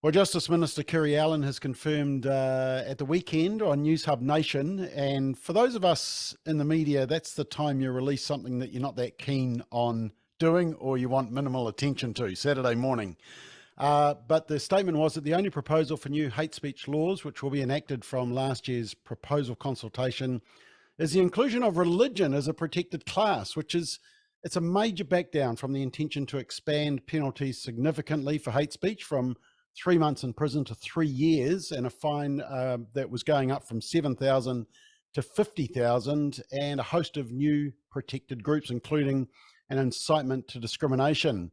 Well, Justice Minister Kerry Allen has confirmed at the weekend on News Hub Nation, and for those of us in the media, that's the time you release something that you're not that keen on doing or you want minimal attention to, Saturday morning. But the statement was that the only proposal for new hate speech laws, which will be enacted from last year's proposal consultation, is the inclusion of religion as a protected class, it's a major backdown from the intention to expand penalties significantly for hate speech from 3 months in prison to 3 years, and a fine that was going up from 7,000 to 50,000, and a host of new protected groups, including an incitement to discrimination.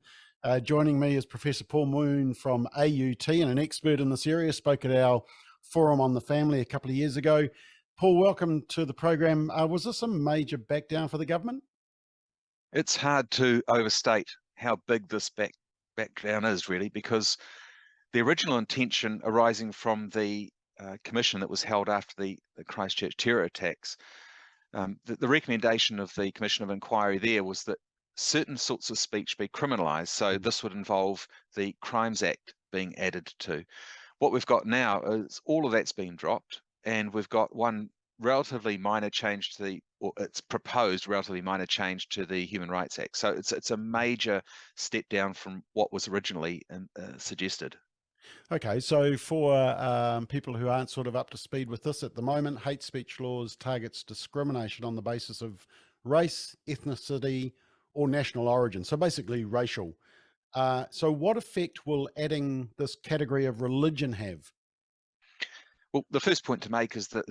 Joining me is Professor Paul Moon from AUT and an expert in this area, spoke at our forum on the family a couple of years ago. Paul, welcome to the program. Was this a major backdown for the government? It's hard to overstate how big this backdown is, really, because the original intention arising from the commission that was held after the Christchurch terror attacks, the recommendation of the Commission of Inquiry there was that certain sorts of speech be criminalised. So this would involve the Crimes Act being added to. What we've got now is all of that's been dropped, and we've got one relatively minor change to the, or it's proposed relatively minor change to the Human Rights Act. So it's a major step down from what was originally suggested. Okay, so for people who aren't sort of up to speed with this at the moment, hate speech laws targets discrimination on the basis of race, ethnicity, or national origin. So basically racial. So what effect will adding this category of religion have? Well, the first point to make is that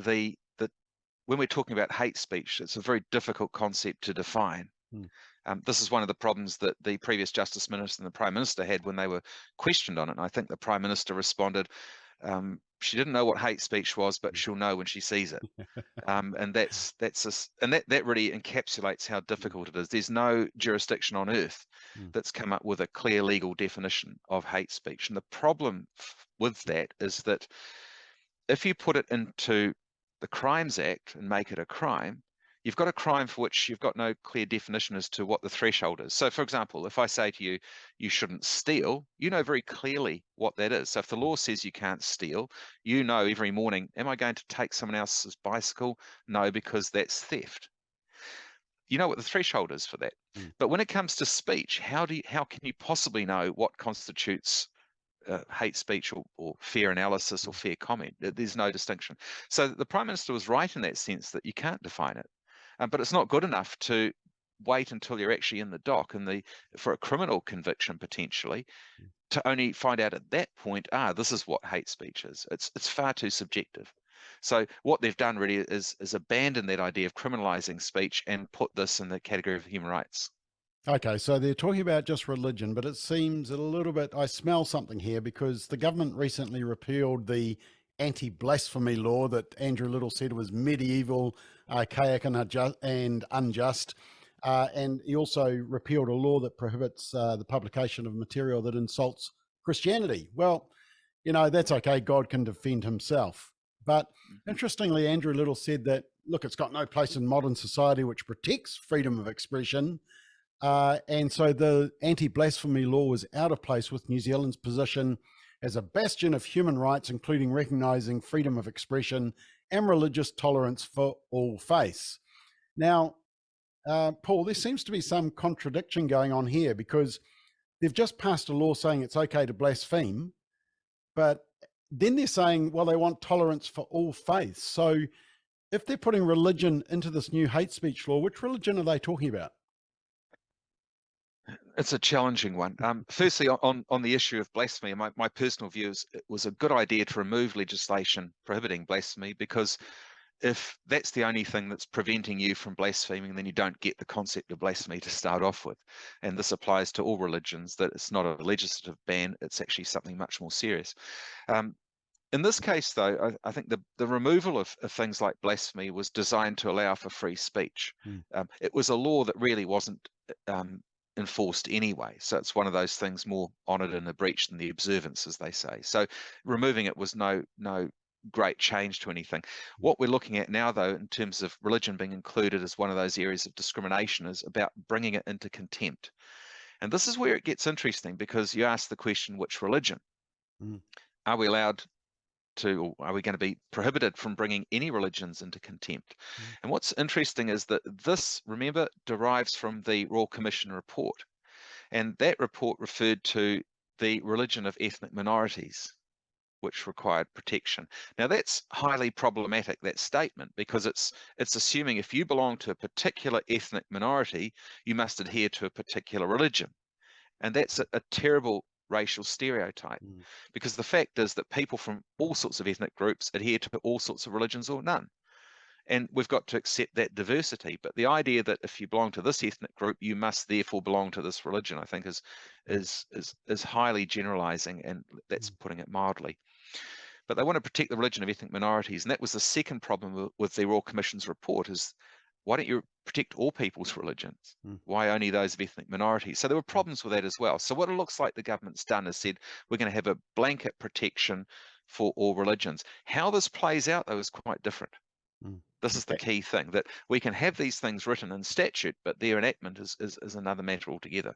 when we're talking about hate speech, it's a very difficult concept to define. This is one of the problems that the previous Justice Minister and the Prime Minister had when they were questioned on it. And I think the Prime Minister responded, she didn't know what hate speech was, but she'll know when she sees it. And that really encapsulates how difficult it is. There's no jurisdiction on earth that's come up with a clear legal definition of hate speech. And the problem with that is that if you put it into the Crimes Act and make it a crime, you've got a crime for which you've got no clear definition as to what the threshold is. So, for example, if I say to you, you shouldn't steal, you know very clearly what that is. So if the law says you can't steal, you know every morning, am I going to take someone else's bicycle? No, because that's theft. You know what the threshold is for that. But when it comes to speech, how can you possibly know what constitutes hate speech or fair analysis or fair comment? There's no distinction. So the Prime Minister was right in that sense that you can't define it. But it's not good enough to wait until you're actually in the dock and for a criminal conviction potentially to only find out at that point, this is what hate speech is. It's far too subjective. So what they've done really is abandon that idea of criminalising speech and put this in the category of human rights. Okay, so they're talking about just religion, but it seems a little bit, I smell something here, because the government recently repealed the anti-blasphemy law that Andrew Little said was medieval, archaic and unjust. And he also repealed a law that prohibits the publication of material that insults Christianity. Well, you know, that's okay. God can defend himself. But interestingly, Andrew Little said that, look, it's got no place in modern society which protects freedom of expression. And so the anti-blasphemy law was out of place with New Zealand's position as a bastion of human rights, including recognising freedom of expression and religious tolerance for all faiths. Now, Paul, there seems to be some contradiction going on here, because they've just passed a law saying it's okay to blaspheme, but then they're saying, well, they want tolerance for all faiths. So if they're putting religion into this new hate speech law, which religion are they talking about? It's a challenging one. Firstly, on the issue of blasphemy, my personal view is it was a good idea to remove legislation prohibiting blasphemy, because if that's the only thing that's preventing you from blaspheming, then you don't get the concept of blasphemy to start off with. And this applies to all religions, that it's not a legislative ban, it's actually something much more serious. In this case, though, I think the removal of things like blasphemy was designed to allow for free speech. It was a law that really wasn't enforced anyway. So it's one of those things more honoured in the breach than the observance, as they say. So removing it was no great change to anything. What we're looking at now, though, in terms of religion being included as one of those areas of discrimination, is about bringing it into contempt. And this is where it gets interesting, because you ask the question, which religion? are we allowed to, or are we going to be prohibited from bringing any religions into contempt? And what's interesting is that this, remember, derives from the Royal Commission report. And that report referred to the religion of ethnic minorities, which required protection. Now that's highly problematic, that statement, because it's assuming if you belong to a particular ethnic minority, you must adhere to a particular religion. And that's a terrible racial stereotype, because the fact is that people from all sorts of ethnic groups adhere to all sorts of religions or none. And we've got to accept that diversity. But the idea that if you belong to this ethnic group, you must therefore belong to this religion, I think is highly generalizing, and that's putting it mildly. But they want to protect the religion of ethnic minorities. And that was the second problem with the Royal Commission's report, is why don't you protect all people's religions? Why only those of ethnic minorities? So there were problems with that as well. So what it looks like the government's done is said, we're going to have a blanket protection for all religions. How this plays out, though, is quite different. This is the key thing, that we can have these things written in statute, but their enactment is another matter altogether.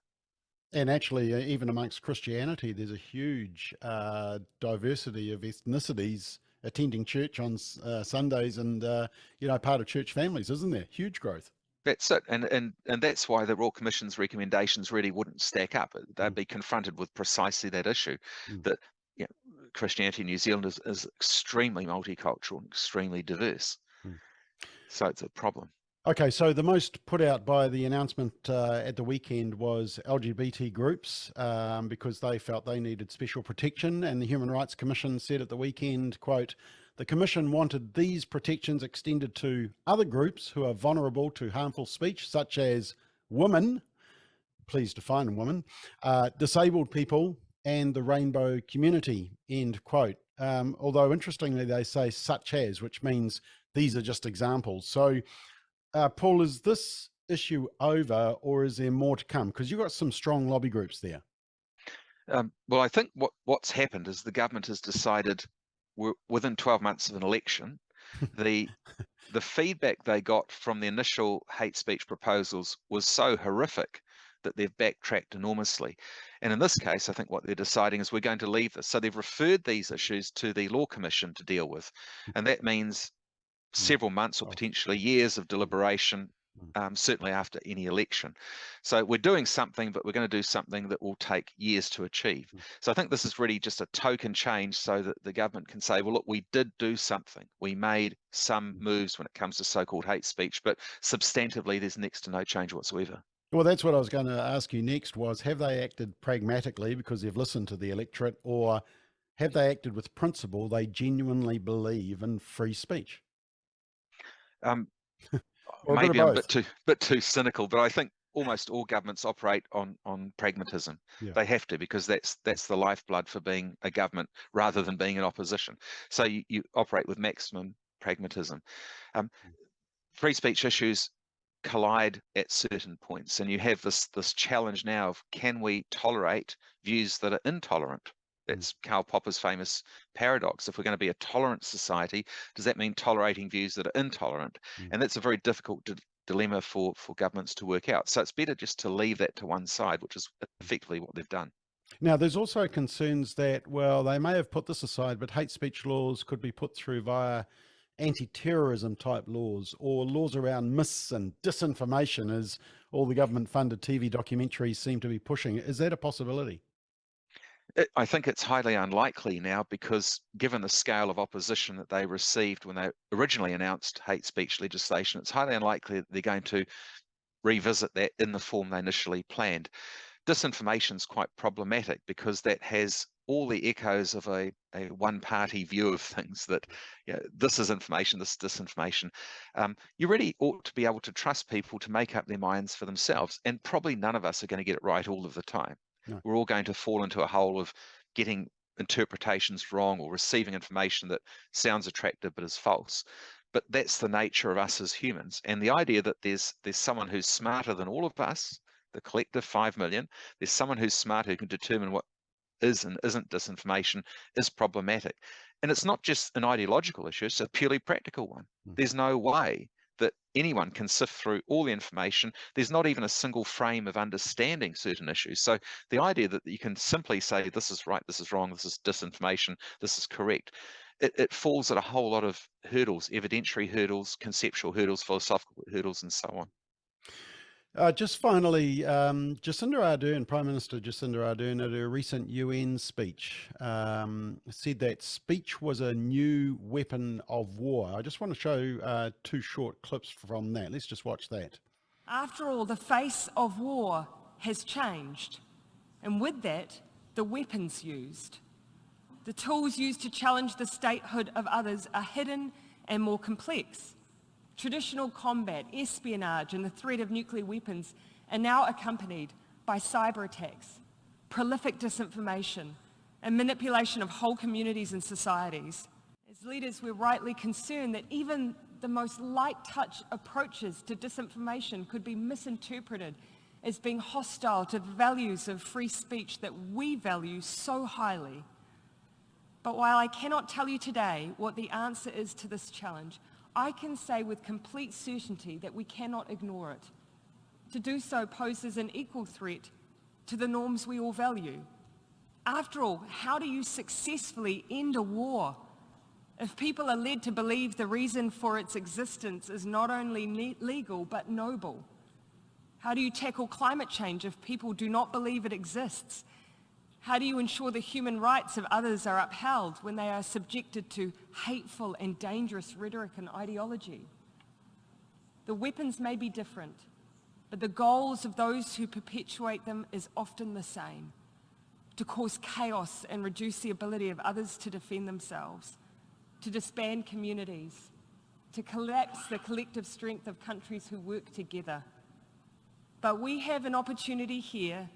And actually, even amongst Christianity, there's a huge diversity of ethnicities attending church on Sundays, and part of church families, isn't there? Huge growth. That's it, and that's why the Royal Commission's recommendations really wouldn't stack up. They'd be confronted with precisely that issue, that Christianity in New Zealand is extremely multicultural and extremely diverse. So it's a problem. Okay, so the most put out by the announcement at the weekend was LGBT groups, because they felt they needed special protection. And the Human Rights Commission said at the weekend, quote, "The Commission wanted these protections extended to other groups who are vulnerable to harmful speech, such as women," please define women, "disabled people, and the rainbow community," end quote. Although interestingly, they say such as, which means these are just examples. So, Paul, is this issue over, or is there more to come? Because you've got some strong lobby groups there. Well, I think what's happened is the government has decided, within 12 months of an election, the feedback they got from the initial hate speech proposals was so horrific that they've backtracked enormously. And in this case, I think what they're deciding is we're going to leave this. So they've referred these issues to the Law Commission to deal with. And that means several months or potentially years of deliberation, certainly after any election. So we're doing something, but we're going to do something that will take years to achieve. So I think this is really just a token change so that the government can say, well, look, we did do something. We made some moves when it comes to so-called hate speech, but substantively, there's next to no change whatsoever. Well, that's what I was going to ask you next, was have they acted pragmatically because they've listened to the electorate, or have they acted with principle? They genuinely believe in free speech. Maybe I'm a bit too cynical, but I think almost all governments operate on pragmatism. They have to, because that's the lifeblood for being a government rather than being an opposition. So you operate with maximum pragmatism. Free speech issues collide at certain points, and you have this challenge now of, can we tolerate views that are intolerant? That's Karl Popper's famous paradox. If we're going to be a tolerant society, does that mean tolerating views that are intolerant? And that's a very difficult dilemma for governments to work out. So it's better just to leave that to one side, which is effectively what they've done. Now, there's also concerns that, well, they may have put this aside, but hate speech laws could be put through via anti-terrorism type laws, or laws around myths and disinformation, as all the government-funded TV documentaries seem to be pushing. Is that a possibility? I think it's highly unlikely now, because given the scale of opposition that they received when they originally announced hate speech legislation, it's highly unlikely that they're going to revisit that in the form they initially planned. Disinformation is quite problematic, because that has all the echoes of a one-party view of things, that this is information, this is disinformation. You really ought to be able to trust people to make up their minds for themselves, and probably none of us are going to get it right all of the time. No. We're all going to fall into a hole of getting interpretations wrong, or receiving information that sounds attractive but is false. But that's the nature of us as humans. And the idea that there's someone who's smarter than all of us, the collective 5 million, there's someone who's smarter who can determine what is and isn't disinformation, is problematic. And it's not just an ideological issue, it's a purely practical one. There's no way that anyone can sift through all the information. There's not even a single frame of understanding certain issues. So the idea that you can simply say, this is right, this is wrong, this is disinformation, this is correct, it falls at a whole lot of hurdles, evidentiary hurdles, conceptual hurdles, philosophical hurdles, and so on. Just finally, Jacinda Ardern, Prime Minister Jacinda Ardern, at her recent UN speech, said that speech was a new weapon of war. I just want to show two short clips from that. Let's just watch that. After all, the face of war has changed, and with that, the weapons used. The tools used to challenge the statehood of others are hidden and more complex. Traditional combat, espionage, and the threat of nuclear weapons are now accompanied by cyber attacks, prolific disinformation, and manipulation of whole communities and societies. As leaders, we're rightly concerned that even the most light touch approaches to disinformation could be misinterpreted as being hostile to the values of free speech that we value so highly. But while I cannot tell you today what the answer is to this challenge, I can say with complete certainty that we cannot ignore it. To do so poses an equal threat to the norms we all value. After all, how do you successfully end a war if people are led to believe the reason for its existence is not only legal but noble? How do you tackle climate change if people do not believe it exists? How do you ensure the human rights of others are upheld when they are subjected to hateful and dangerous rhetoric and ideology? The weapons may be different, but the goals of those who perpetuate them is often the same: to cause chaos and reduce the ability of others to defend themselves, to disband communities, to collapse the collective strength of countries who work together. But we have an opportunity here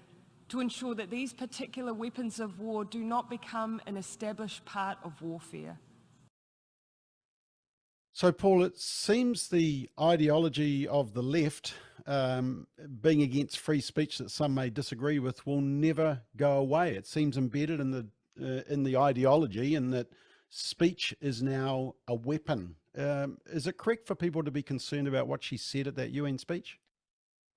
to ensure that these particular weapons of war do not become an established part of warfare. So, Paul, it seems the ideology of the left, being against free speech that some may disagree with, will never go away. It seems embedded in the ideology, and that speech is now a weapon. Is it correct for people to be concerned about what she said at that UN speech?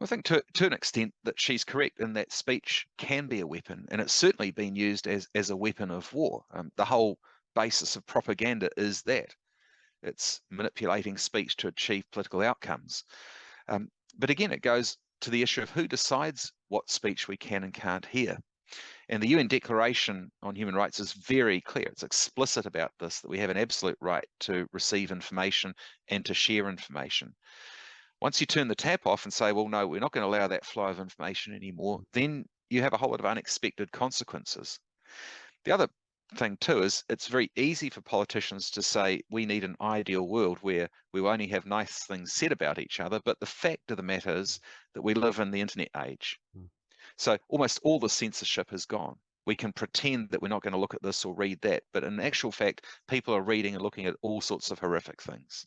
I think to an extent that she's correct in that speech can be a weapon, and it's certainly been used as a weapon of war. The whole basis of propaganda is that. It's manipulating speech to achieve political outcomes. But again, it goes to the issue of who decides what speech we can and can't hear. And the UN Declaration on Human Rights is very clear. It's explicit about this, that we have an absolute right to receive information and to share information. Once you turn the tap off and say, well, no, we're not going to allow that flow of information anymore, then you have a whole lot of unexpected consequences. The other thing too is it's very easy for politicians to say we need an ideal world where we will only have nice things said about each other, but the fact of the matter is that we live in the internet age. So almost all the censorship has gone. We can pretend that we're not going to look at this or read that, but in actual fact, people are reading and looking at all sorts of horrific things.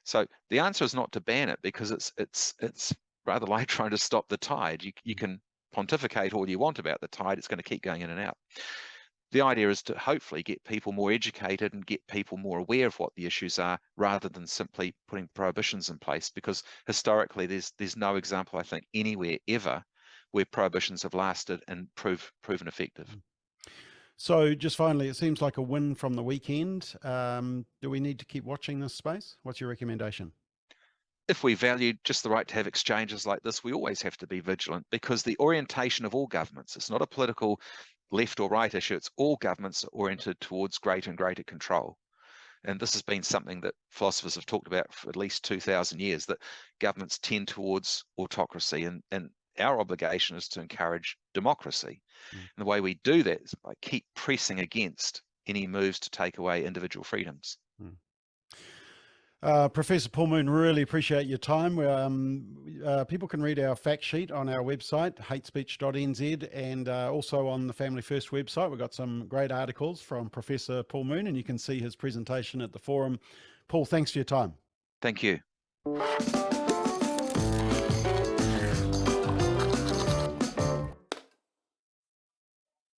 So the answer is not to ban it, because it's rather like trying to stop the tide. You can pontificate all you want about the tide, it's going to keep going in and out. The idea is to hopefully get people more educated and get people more aware of what the issues are, rather than simply putting prohibitions in place, because historically there's no example, I think, anywhere ever where prohibitions have lasted and proven effective. So just finally, it seems like a win from the weekend. Do we need to keep watching this space? What's your recommendation? If we value just the right to have exchanges like this, we always have to be vigilant, because the orientation of all governments, it's not a political left or right issue, it's all governments are oriented towards greater and greater control. And this has been something that philosophers have talked about for at least 2,000 years, that governments tend towards autocracy, and our obligation is to encourage democracy. And the way we do that is by keep pressing against any moves to take away individual freedoms. Professor Paul Moon, really appreciate your time. People can read our fact sheet on our website, hatespeech.nz, and also on the Family First website. We've got some great articles from Professor Paul Moon, and you can see his presentation at the forum. Paul, thanks for your time. Thank you.